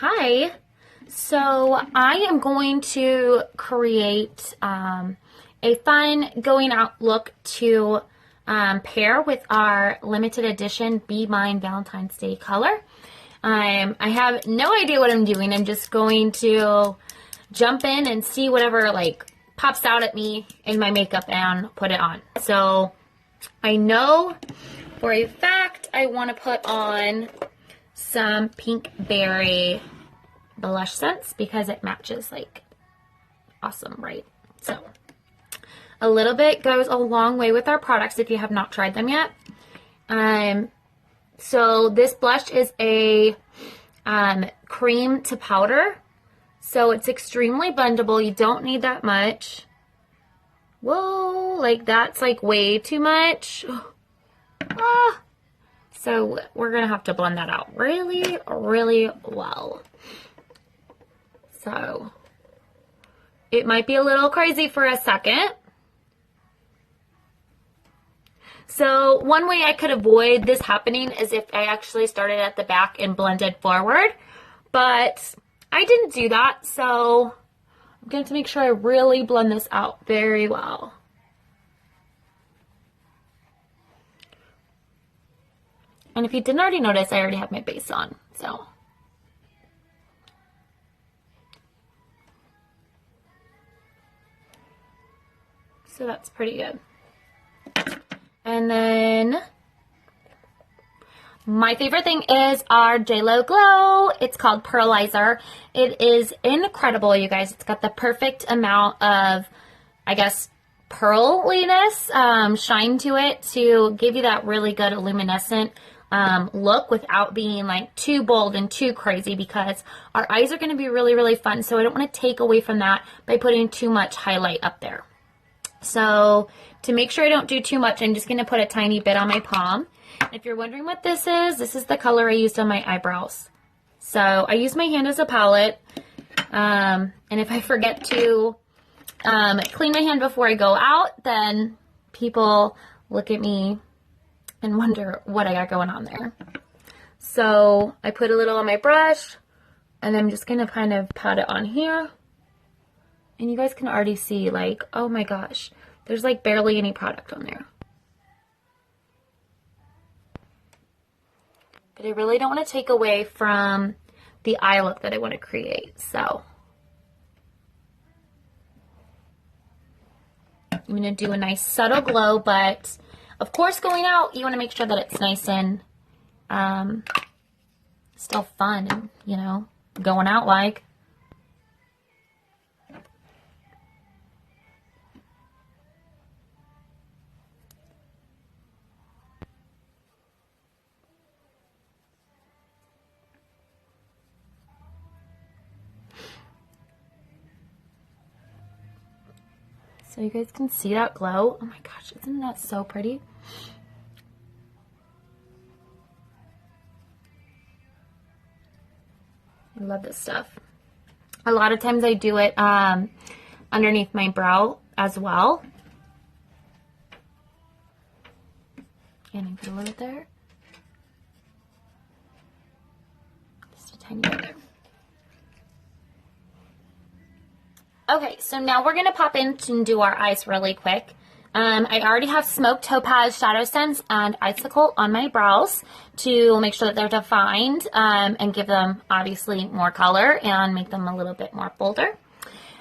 Hi. So I am going to create a fun going out look to pair with our limited edition Be Mine Valentine's Day color. I have no idea what I'm doing. I'm just going to jump in and see whatever like pops out at me in my makeup and put it on. So I know for a fact I want to put on some Pink Berry BlushSense because it matches like awesome, right? So a little bit goes a long way with our products if you have not tried them yet. So this blush is a cream to powder, so it's extremely blendable. You don't need that much. Whoa, like that's like way too much. So we're gonna have to blend that out really, really well. So it might be a little crazy for a second. So one way I could avoid this happening is if I actually started at the back and blended forward, but I didn't do that, so I'm going to make sure I really blend this out very well. And if you didn't already notice, I already have my base on, so. So that's pretty good. And then my favorite thing is our JLo Glow. It's called Pearlizer. It is incredible, you guys. It's got the perfect amount of, I guess, pearliness, shine to it to give you that really good luminescent look without being like too bold and too crazy, because our eyes are going to be really, really fun. So I don't want to take away from that by putting too much highlight up there. So to make sure I don't do too much, I'm just going to put a tiny bit on my palm. If you're wondering what this is the color I used on my eyebrows. So I use my hand as a palette. And if I forget to clean my hand before I go out, then people look at me and wonder what I got going on there. So I put a little on my brush, and I'm just going to kind of pat it on here. And you guys can already see, like, oh my gosh, there's like barely any product on there. But I really don't want to take away from the eye look that I want to create. So I'm going to do a nice subtle glow, but of course going out, you want to make sure that it's nice and still fun and, you know, going out like. So you guys can see that glow. Oh my gosh, isn't that so pretty? I love this stuff. A lot of times I do it underneath my brow as well. And I put a little there. Just a tiny bit there. Okay, so now we're going to pop in and do our eyes really quick. I already have Smoked Topaz Shadow Sense and Icicle on my brows to make sure that they're defined and give them, obviously, more color and make them a little bit more bolder.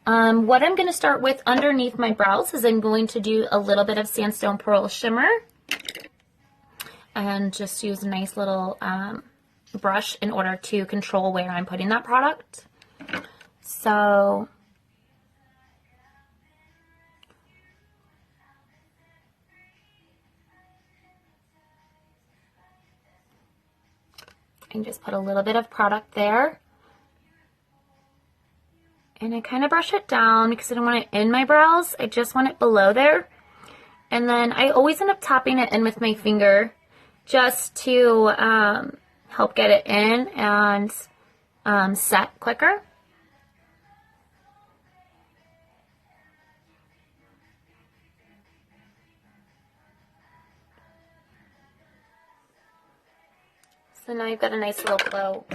What I'm going to start with underneath my brows is I'm going to do a little bit of Sandstone Pearl Shimmer and just use a nice little brush in order to control where I'm putting that product. So and just put a little bit of product there. And I kind of brush it down because I don't want it in my brows. I just want it below there. And then I always end up tapping it in with my finger just to help get it in and set quicker. So now you've got a nice little glow.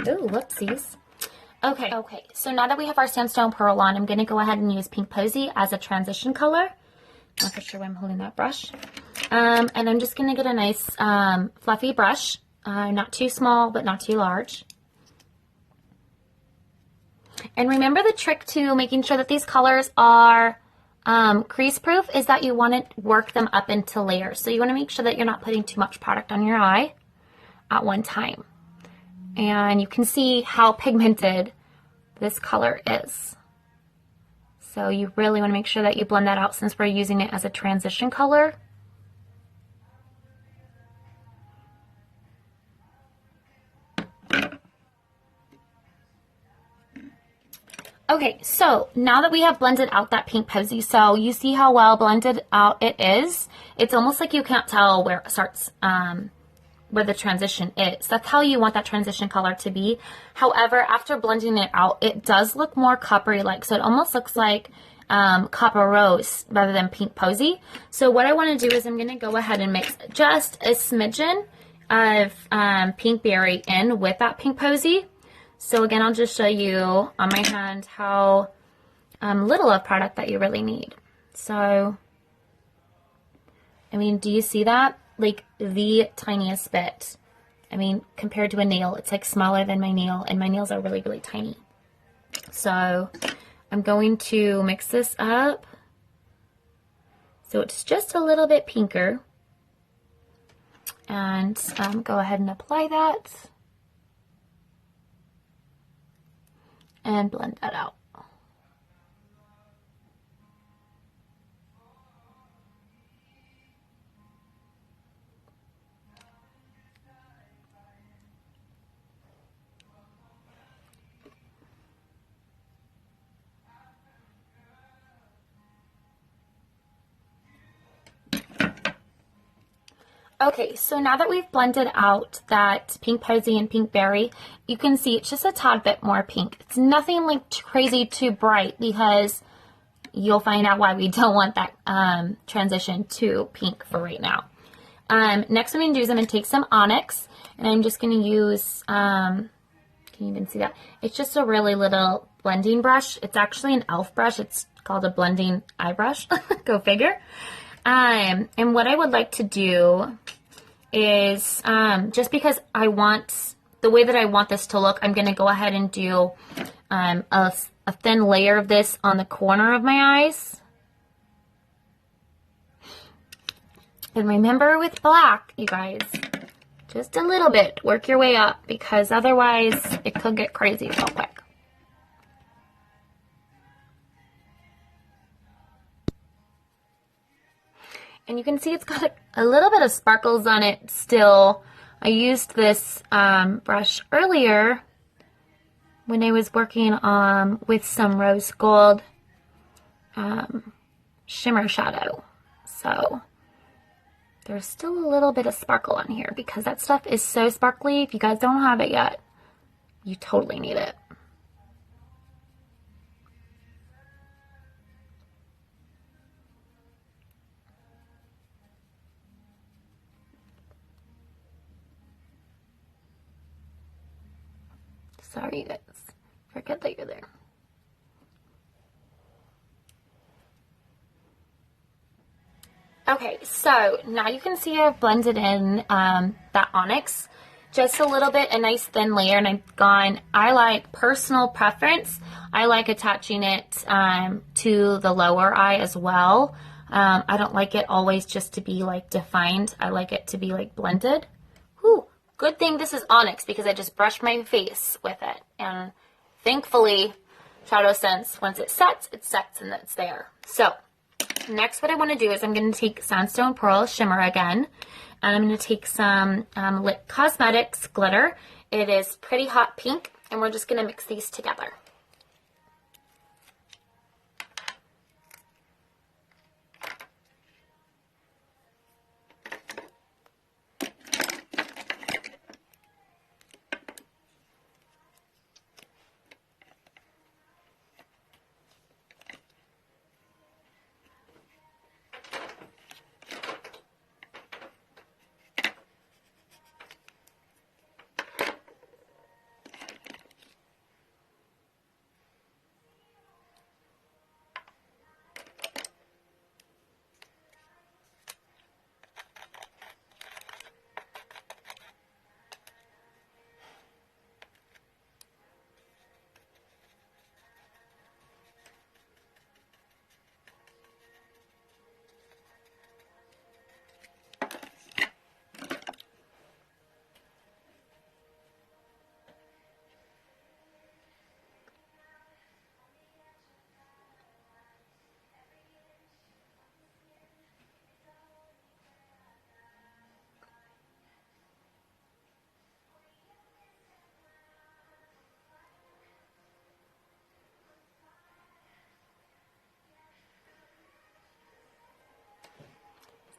Ooh, whoopsies. Okay, so now that we have our Sandstone Pearl on, I'm going to go ahead and use Pink Posey as a transition color. Not for sure why I'm holding that brush. And I'm just going to get a nice fluffy brush, not too small, but not too large. And remember the trick to making sure that these colors are crease proof is that you want to work them up into layers. So you want to make sure that you're not putting too much product on your eye at one time. And you can see how pigmented this color is. So you really want to make sure that you blend that out since we're using it as a transition color. Okay, so now that we have blended out that Pink Posey, so you see how well blended out it is. It's almost like you can't tell where it starts, where the transition is. That's how you want that transition color to be. However, after blending it out, it does look more coppery-like. So it almost looks like copper rose rather than Pink Posey. So what I want to do is I'm going to go ahead and mix just a smidgen of Pink Berry in with that Pink Posey. So again, I'll just show you on my hand how little of product that you really need. So, I mean, do you see that? Like the tiniest bit. I mean, compared to a nail, it's like smaller than my nail, and my nails are really, really tiny. So I'm going to mix this up so it's just a little bit pinker. And go ahead and apply that. And blend that out. Okay, so now that we've blended out that Pink Posey and Pink Berry, you can see it's just a tad bit more pink. It's nothing like crazy too bright because you'll find out why we don't want that transition to pink for right now. Next what I'm going to do is I'm going to take some Onyx, and I'm just going to use, can you even see that? It's just a really little blending brush. It's actually an e.l.f. brush. It's called a blending eye brush. Go figure. And what I would like to do is, just because I want, the way that I want this to look, I'm going to go ahead and do a thin layer of this on the corner of my eyes. And remember with black, you guys, just a little bit, work your way up, because otherwise it could get crazy real quick. And you can see it's got a little bit of sparkles on it still. I used this brush earlier when I was working with some rose gold shimmer shadow. So there's still a little bit of sparkle on here because that stuff is so sparkly. If you guys don't have it yet, you totally need it. Sorry, you guys. Forget that you're there. Okay, so now you can see I've blended in that Onyx just a little bit, a nice thin layer, and I've gone, I like personal preference. I like attaching it to the lower eye as well. I don't like it always just to be like defined. I like it to be like blended. Whew. Good thing this is Onyx because I just brushed my face with it. And thankfully, Shadow Sense, once it sets and it's there. So, next what I want to do is I'm going to take Sandstone Pearl Shimmer again. And I'm going to take some Lit Cosmetics glitter. It is Pretty Hot Pink. And we're just going to mix these together.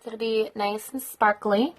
So it'll be nice and sparkly.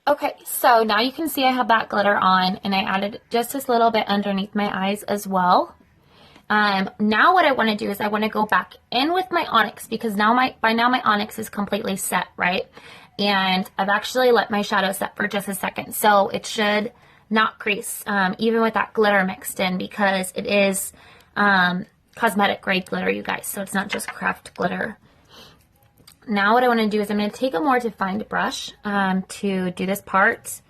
Okay, so now you can see I have that glitter on, and I added just this little bit underneath my eyes as well. Now what I want to do is I want to go back in with my Onyx, because by now my Onyx is completely set, right? And I've actually let my shadow set for just a second, so it should not crease, even with that glitter mixed in, because it is cosmetic grade glitter, you guys, so it's not just craft glitter. Now what I want to do is I'm going to take a more defined brush to do this part.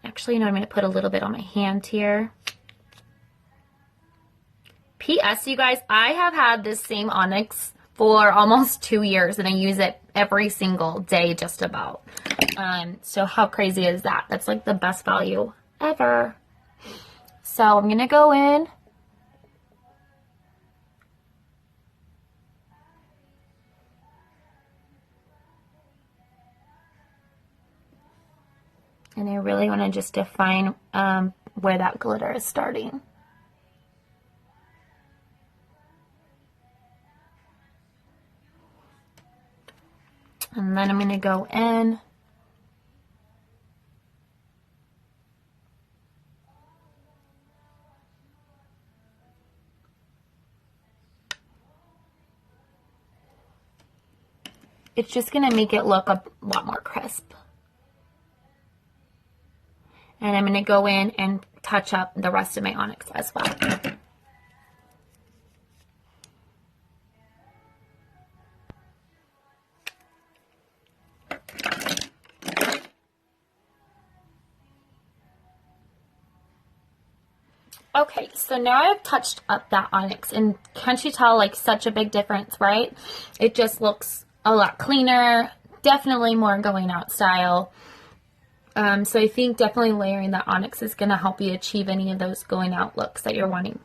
Actually, you know, I'm going to put a little bit on my hand here. P.S. you guys, I have had this same Onyx for almost 2 years, and I use it every single day just about. So how crazy is that? That's like the best value ever. So I'm going to go in. And I really want to just define where that glitter is starting. And then I'm going to go in. It's just going to make it look a lot more crisp. And I'm going to go in and touch up the rest of my Onyx as well. Okay, so now I've touched up that Onyx, and can't you tell, like, such a big difference, right? It just looks a lot cleaner, definitely more going out style. So I think definitely layering that Onyx is going to help you achieve any of those going out looks that you're wanting.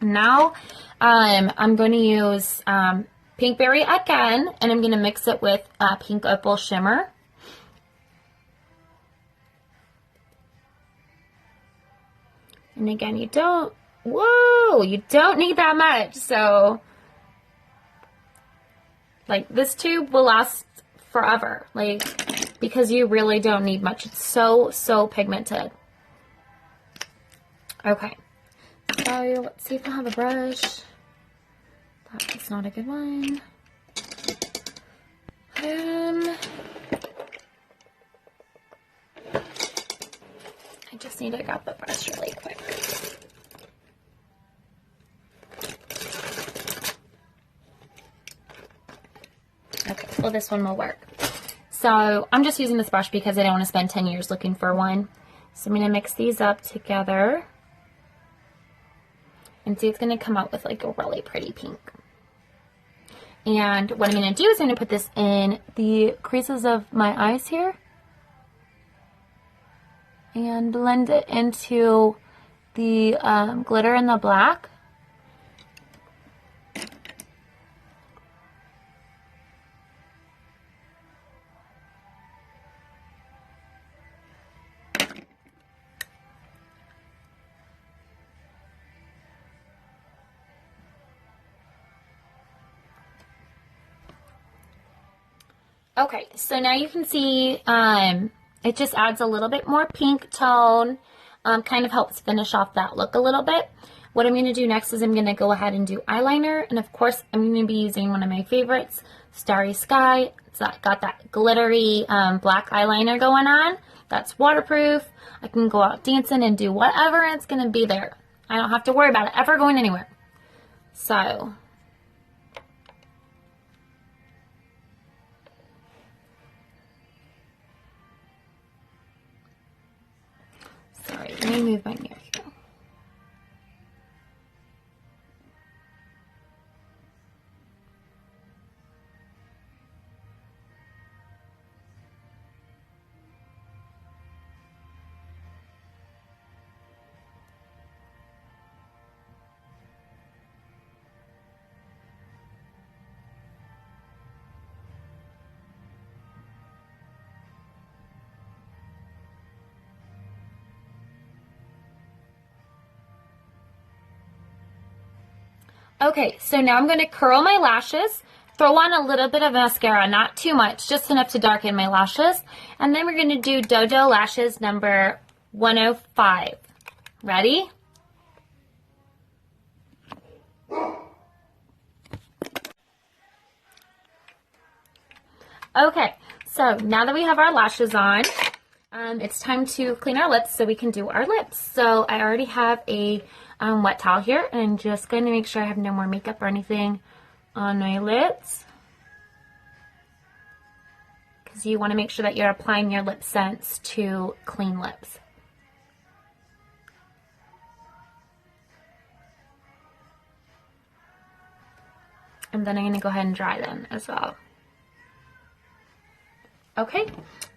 Now, I'm going to use Pinkberry again, and I'm going to mix it with Pink Opal Shimmer. And again, you don't need that much. So, like, this tube will last forever, like, because you really don't need much. It's so pigmented. Okay, so let's see if I have a brush. That's not a good one. I just need to grab the brush really quick. Okay, well, this one will work. So I'm just using this brush because I don't want to spend 10 years looking for one. So I'm going to mix these up together. And see, it's going to come out with like a really pretty pink. And what I'm going to do is I'm going to put this in the creases of my eyes here. And blend it into the glitter in the black. Okay, so now you can see it just adds a little bit more pink tone, kind of helps finish off that look a little bit. What I'm going to do next is I'm going to go ahead and do eyeliner, and of course I'm going to be using one of my favorites, Starry Sky. It's got that glittery black eyeliner going on. That's waterproof. I can go out dancing and do whatever, and it's going to be there. I don't have to worry about it ever going anywhere. So Let me move my mirror here. Okay, so now I'm going to curl my lashes, throw on a little bit of mascara, not too much, just enough to darken my lashes. And then we're going to do Dodo Lashes number 105. Ready? Okay, so now that we have our lashes on, it's time to clean our lips so we can do our lips. So I already have a wet towel here, and I'm just going to make sure I have no more makeup or anything on my lips, because you want to make sure that you're applying your BlushSense to clean lips. And then I'm going to go ahead and dry them as well. Okay,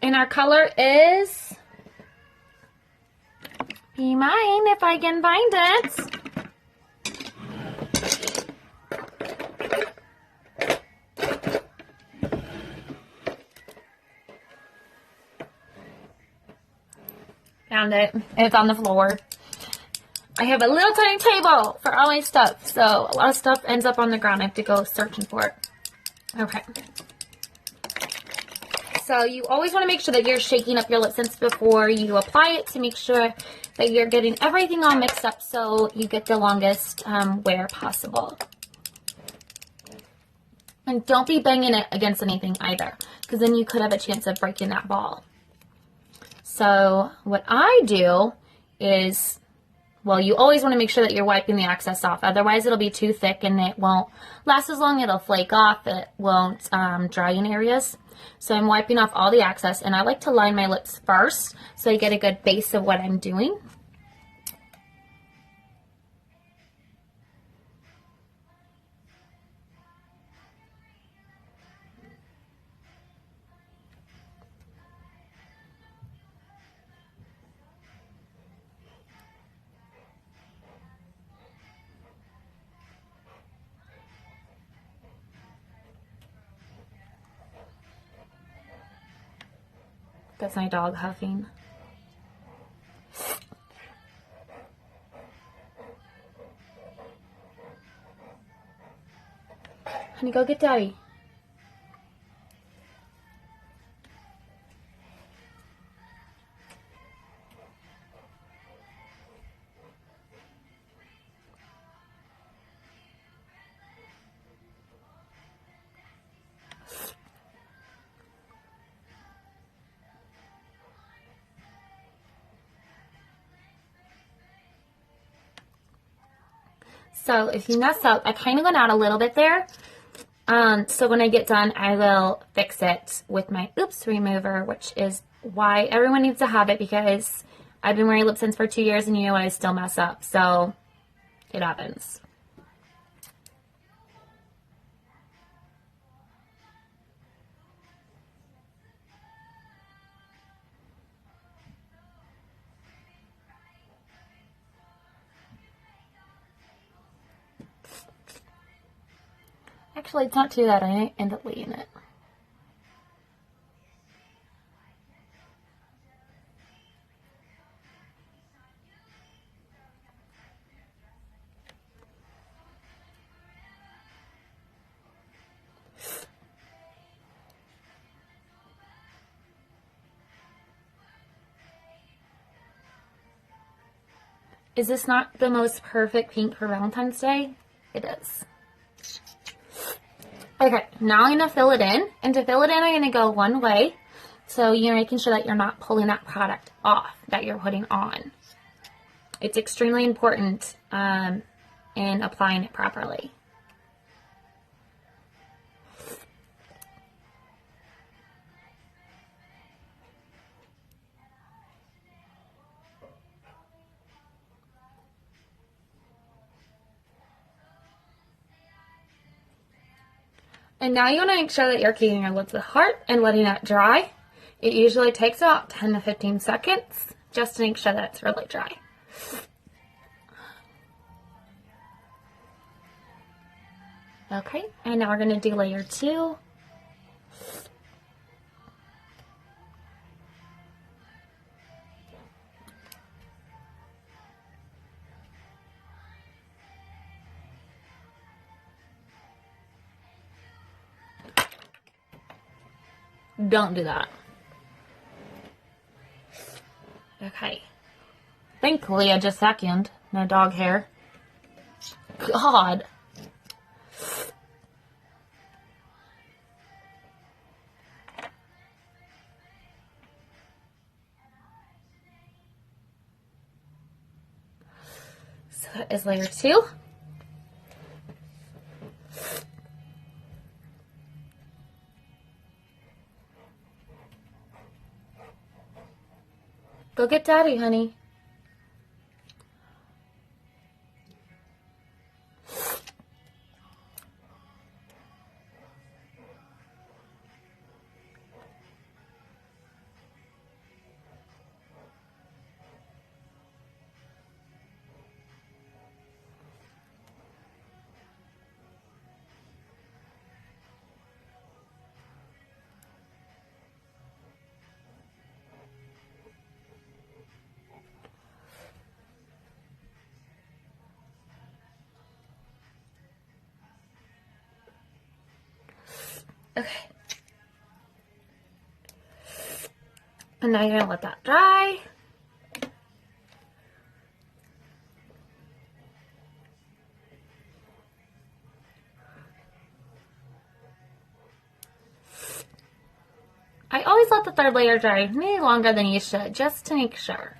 and our color is Be Mine, if I can find it. Found it. It's on the floor. I have a little tiny table for all my stuff, so a lot of stuff ends up on the ground. I have to go searching for it. Okay. So you always want to make sure that you're shaking up your BlushSense before you apply it to make sure that you're getting everything all mixed up so you get the longest wear possible. And don't be banging it against anything either, because then you could have a chance of breaking that ball. So what I do is, well, you always want to make sure that you're wiping the excess off. Otherwise, it'll be too thick and it won't last as long. It'll flake off. It won't dry in areas. So I'm wiping off all the excess, and I like to line my lips first so I get a good base of what I'm doing. That's my dog huffing. Honey, go get Daddy. So if you mess up, I kind of went out a little bit there. So when I get done, I will fix it with my Oops Remover, which is why everyone needs to have it, because I've been wearing BlushSense for 2 years and you know what, I still mess up. So it happens. Actually, it's not too bad. I end up leaving it. Is this not the most perfect pink for Valentine's Day? It is. Okay, now I'm going to fill it in. And to fill it in, I'm going to go one way. So you're making sure that you're not pulling that product off that you're putting on. It's extremely important in applying it properly. And now you want to make sure that you're keeping your lids apart and letting that dry. It usually takes about 10 to 15 seconds just to make sure that it's really dry. Okay, and now we're going to do layer 2. Don't do that. Okay. Thankfully, I just vacuumed. No dog hair. God. So that is layer 2. Go get Daddy, honey. Okay. And now you're going to let that dry. I always let the third layer dry maybe longer than you should, just to make sure.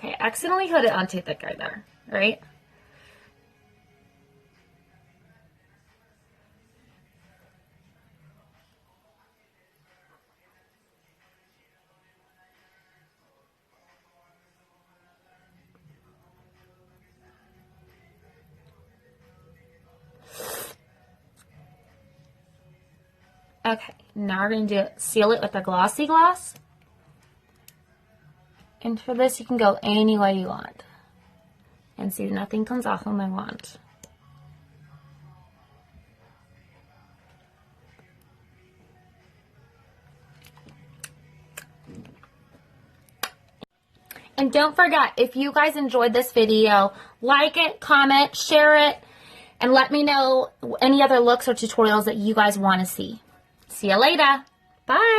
Okay, I accidentally put it on too thick right there, right? Okay, now we're going to seal it with a glossy gloss. And for this, you can go any way you want. And see, nothing comes off on my wand. And don't forget, if you guys enjoyed this video, like it, comment, share it, and let me know any other looks or tutorials that you guys want to see. See you later. Bye.